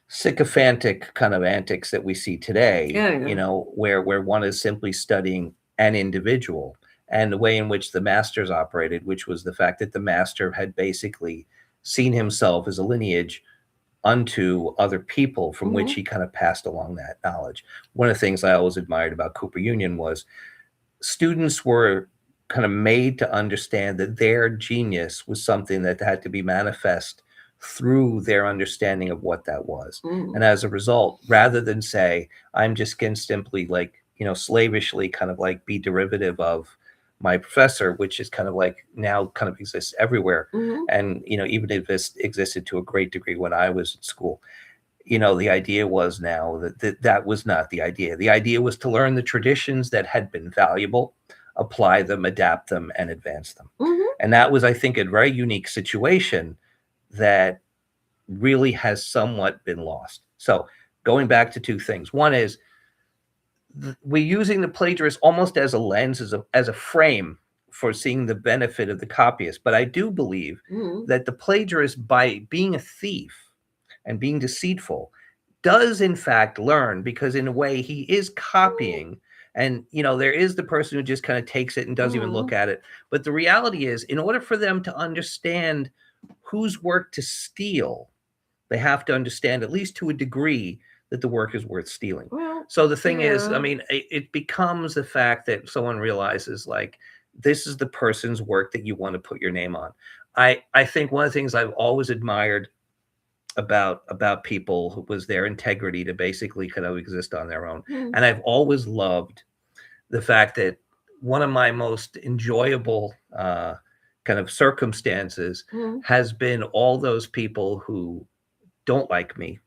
sycophantic kind of antics that we see today, Yeah, yeah. where one is simply studying an individual, and the way in which the masters operated, which was the fact that the master had basically seen himself as a lineage unto other people from which Mhm, he kind of passed along that knowledge. One of the things I always admired about Cooper Union was students were kind of made to understand that their genius was something that had to be manifest through their understanding of what that was. mhm, And as a result, rather than say, I'm just going to simply like, slavishly kind of like be derivative of my professor, which is kind of like now kind of exists everywhere. mhm. And, even if this existed to a great degree when I was in school, the idea was now that was not the idea. The idea was to learn the traditions that had been valuable, apply them, adapt them, and advance them. Mhm. And that was, I think, a very unique situation that really has somewhat been lost. So, going back to two things. One is we're using the plagiarist almost as a lens, as a frame for seeing the benefit of the copyist. But I do believe Mhm. that the plagiarist, by being a thief and being deceitful, does in fact learn, because in a way he is copying. And there is the person who just kind of takes it and doesn't even look Mhm. at it. But the reality is, in order for them to understand whose work to steal, they have to understand, at least to a degree, that the work is worth stealing. Well, So the thing is, I yeah. mean, it becomes the fact that someone realizes, like, this is the person's work that you want to put your name on. I think one of the things I've always admired about people who was their integrity to basically kind of exist on their own. Mhm. And I've always loved the fact that one of my most enjoyable kind of circumstances Mhm. has been all those people who don't like me,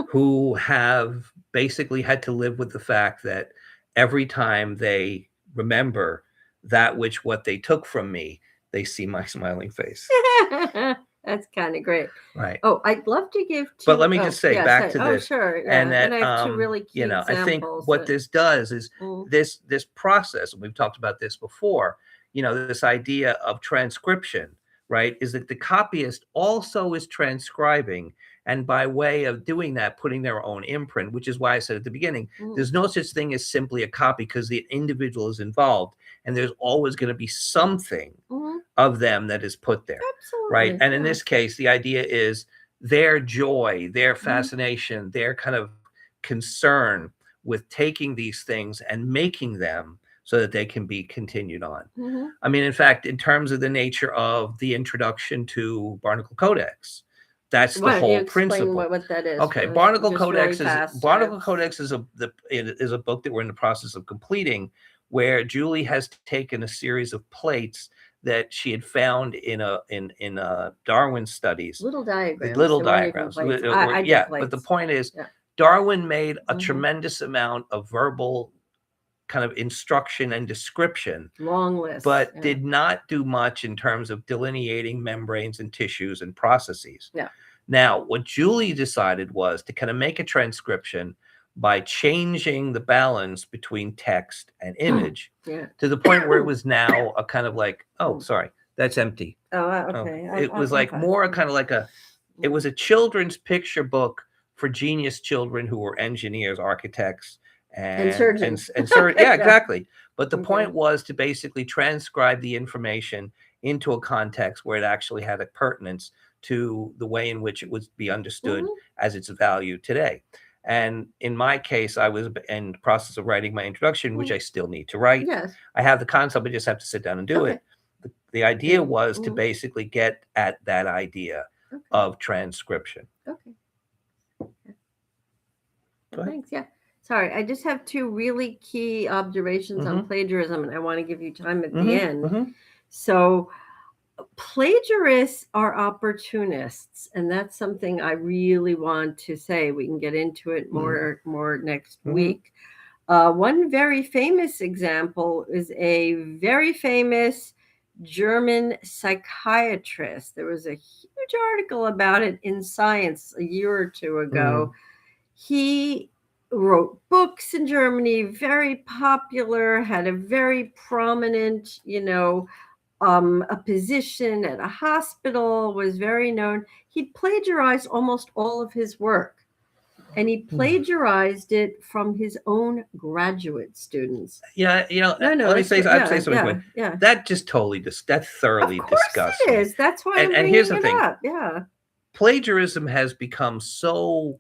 who have basically had to live with the fact that every time they remember that which what they took from me, they see my smiling face. That's kind of great. Right. Oh, I'd love to give But let two. me Oh, just say, yeah, back say. to Oh, this, sure. and Yeah. And that I have two really key I think examples what that. this does is Mm, this process, and we've talked about this before, this idea of transcription, right? Is that the copyist also is transcribing, and by way of doing that, putting their own imprint, which is why I said at the beginning, mm, there's no such thing as simply a copy, because the individual is involved, and there's always going to be something mhm. of them that is put there, right? Absolutely. And in Yeah. this case, the idea is their joy, their Mhm. fascination, their kind of concern with taking these things and making them so that they can be continued on. Mm-hmm. I mean, in fact, in terms of the nature of the introduction to Barnacle Codex, that's the Why don't you whole explain principle. what that is? Okay, For us, just really fast. Barnacle Codex is a book that we're in the process of completing, where Julie has taken a series of plates that she had found in Darwin studies, Little diagrams. little They weren't even diagrams. plates. I did Yeah, but the plates. point is, Yeah. Darwin made a Mhm. tremendous amount of verbal kind of instruction and description, Long list, but yeah. did not do much in terms of delineating membranes and tissues and processes. Yeah. Now, what Julie decided was to kind of make a transcription by changing the balance between text and image Yeah. to the point where it was now a kind of like, oh, Mm. sorry, that's empty. Oh, okay. It was like fine. more kind of like it was a children's picture book for genius children who were engineers, architects, And surgeons. Yeah, exactly. But the Okay. point was to basically transcribe the information into a context where it actually had a pertinence to the way in which it would be understood Mhm. as its value today. And in my case, I was in the process of writing my introduction, which I still need to write. Yes. I have the concept, I just have to sit down and do Okay. it. The idea was to Mhm. basically get at that idea Okay. of transcription. Okay. Go ahead. Thanks. Yeah. Sorry, I just have two really key observations on plagiarism, and I want to give you time at the end. So, plagiarists are opportunists, and that's something I really want to say. We can get into it more next week. One very famous example is a very famous German psychiatrist. There was a huge article about it in Science a year or two ago. He wrote books in Germany, very popular, had a very prominent, a position at a hospital, was very known. He plagiarized almost all of his work. And he plagiarized it from his own graduate students. Yeah, let me say something quick. Yeah. That just totally that thoroughly disgusts me. It is. That's why I'm and here's the bringing thing. it up. Yeah. Plagiarism has become so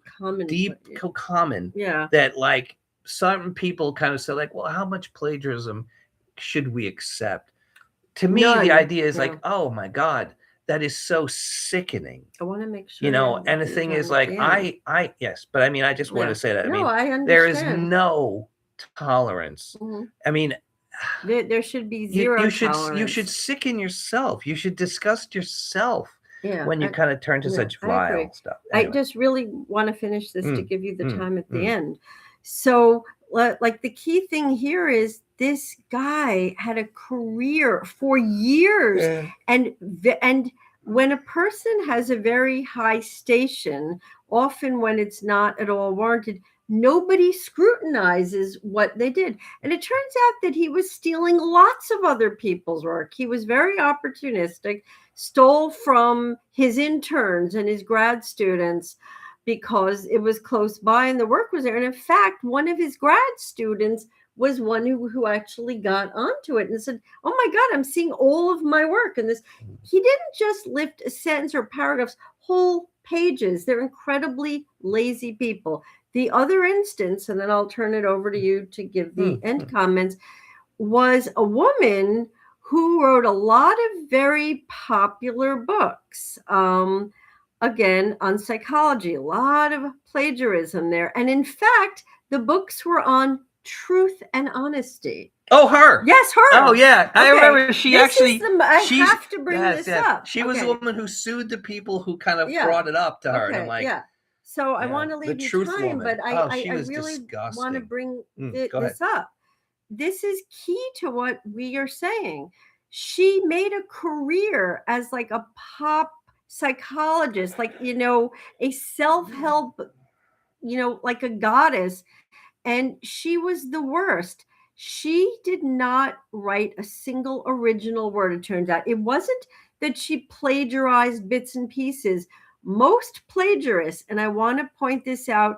common that like some people kind of say like, well, how much plagiarism should we accept? To me, the idea is like, oh my God, that is so sickening. I want to make sure. And the thing is like, yes, but I mean, I just want to say that. No, I understand. There is no tolerance. I mean, there should be zero tolerance. You should sicken yourself. You should disgust yourself. When you kind of turn to such vile stuff. Anyway. I just really want to finish this to give you the time at the end. So, like, the key thing here is this guy had a career for years. And when a person has a very high station, often when it's not at all warranted, nobody scrutinizes what they did. And it turns out that he was stealing lots of other people's work. He was very opportunistic, stole from his interns and his grad students because it was close by and the work was there. And in fact, one of his grad students was one who actually got onto it and said, oh my God, I'm seeing all of my work in this. He didn't just lift a sentence or paragraphs, whole pages. They're incredibly lazy people. The other instance, and then I'll turn it over to you to give the end comments, was a woman who wrote a lot of very popular books. Again, on psychology, a lot of plagiarism there. And in fact, the books were on truth and honesty. Oh, her. Yes, her. Oh, yeah. Okay. I remember she this actually. I have to bring this up. She was the woman who sued the people who kind of brought it up to her. And I'm like, so I want to leave you time, but I really want to bring this up. This is key to what we are saying. She made a career as like a pop psychologist, like, a self-help, like a goddess. And she was the worst. She did not write a single original word, it turns out. It wasn't that she plagiarized bits and pieces. Most plagiarists, and I want to point this out,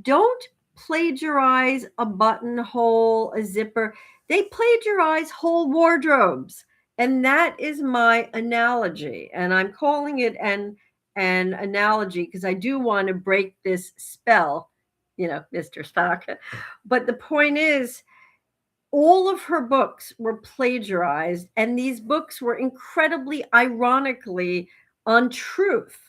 don't plagiarize a buttonhole, a zipper. They plagiarize whole wardrobes. And that is my analogy. And I'm calling it an analogy because I do want to break this spell Mr. Spock. But the point is, all of her books were plagiarized, and these books were incredibly ironically untruth.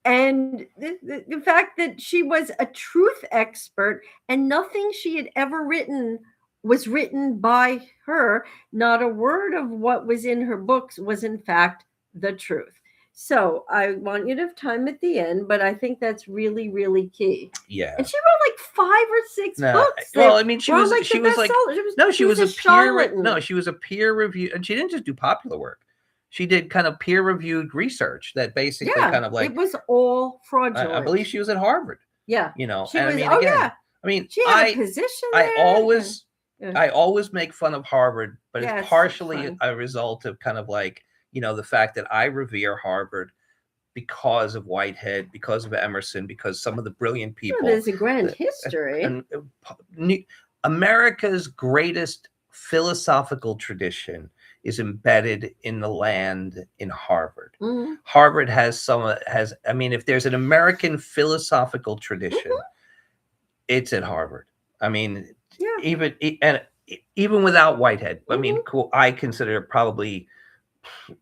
And the fact that she was a truth expert and nothing she had ever written was written by her, not a word of what was in her books was in fact the truth. So I want you to have time at the end, but I think that's really, really key. Yeah. And she wrote like 5 or 6 No, books. well, I mean, she was like she the was like bestseller. no, she was a peer charlatan. no, she was a peer review, and she didn't just do popular work. She did kind of peer reviewed research that basically kind of like it was all fraudulent. I believe she was at Harvard. Yeah, You know, she and was. I mean, Oh again, yeah, I mean, she had a position there. I always make fun of Harvard, but Yeah, it's it's partially fun. a result of kind of like, the fact that I revere Harvard because of Whitehead, because of Emerson, because some of the brilliant people. Well, there's a grand history. And America's greatest philosophical tradition is embedded in the land in Harvard. Mhm. Harvard I mean, if there's an American philosophical tradition, it's at Harvard. I mean, Yeah. even without Whitehead, I mean, Mhm. cool. I consider probably,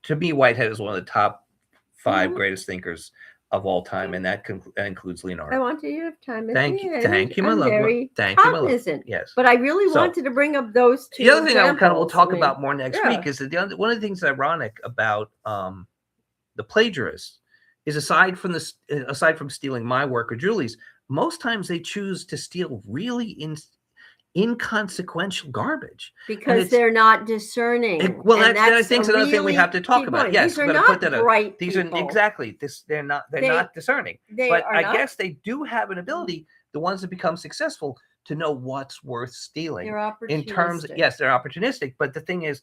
to me, Whitehead is one of the top 5 greatest thinkers of all time, and that includes Leonardo. I want you to have time at Thank the you, end. thank you, my I'm love. very Thank you, my love. cognizant. Yes, but I really So, wanted to bring up those 2 the other thing we'll talk examples. about more next week is that one of the things that's ironic about the plagiarists is aside from stealing my work or Julie's, most times they choose to steal really inconsequential garbage because they're not discerning. I think is another thing we have to talk about. Yes, these are not bright these people. are exactly this. They're not discerning. But I guess they do have an ability. The ones that become successful to know what's worth stealing. They're opportunistic. In terms, yes, they're opportunistic. But the thing is,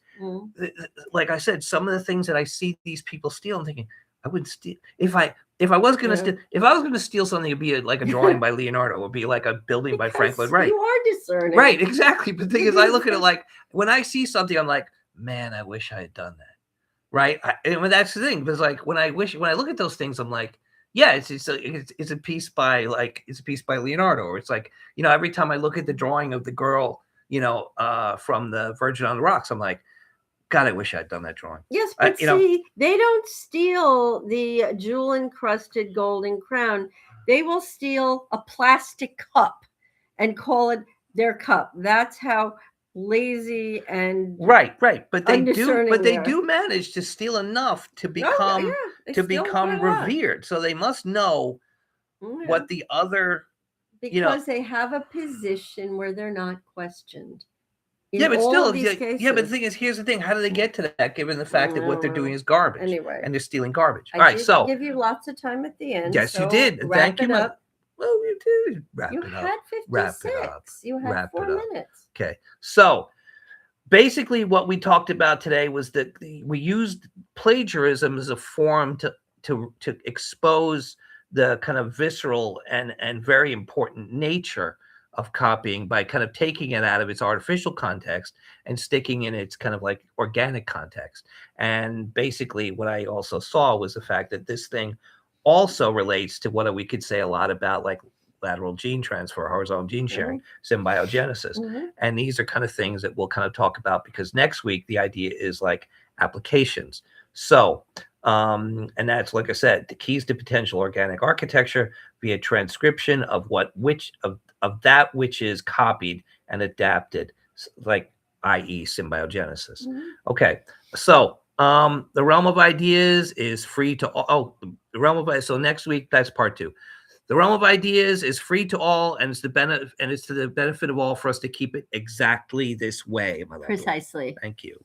like I said, some of the things that I see these people steal, I'm thinking, I wouldn't steal if I was going to steal. If I was going to steal something, it'd be like a drawing by Leonardo. It would be like a building by Franklin Wright. You are discerning, right? Exactly. But the thing is, I look at it like when I see something, I'm like, man, I wish I had done that. Right? And that's the thing. Because like when I look at those things, I'm like, yeah, it's a piece by Leonardo. Or it's like, every time I look at the drawing of the girl, from the Virgin on the Rocks, I'm like, God, I wish I'd done that drawing. Yes, but see, they don't steal the jewel-encrusted golden crown. They will steal a plastic cup and call it their cup. That's how lazy and right. But they do manage to steal enough to become revered. So they must know what the other because they have a position where they're not questioned. But still, but the thing is, here's the thing: how do they get to that? Given the fact that what they're doing is garbage, anyway, and they're stealing garbage. All right, so give you lots of time at the end. Yes, you did. Thank you. Well, you did wrap it up. You had 56. You had 4 minutes. Okay, so basically, what we talked about today was that we used plagiarism as a form to expose the kind of visceral and very important nature of copying by kind of taking it out of its artificial context and sticking in its kind of like organic context. And basically what I also saw was the fact that this thing also relates to what we could say a lot about, like lateral gene transfer, horizontal gene sharing, symbiogenesis. And these are kind of things that we'll kind of talk about, because next week the idea is like applications. So and that's, like I said, the keys to potential organic architecture via transcription of that which is copied and adapted, like i.e. symbiogenesis. Okay, so the realm of ideas is free to all. The realm of, so next week, that's part 2. The realm of ideas is free to all, and it's to the benefit of all for us to keep it exactly this way. Precisely. Thank you.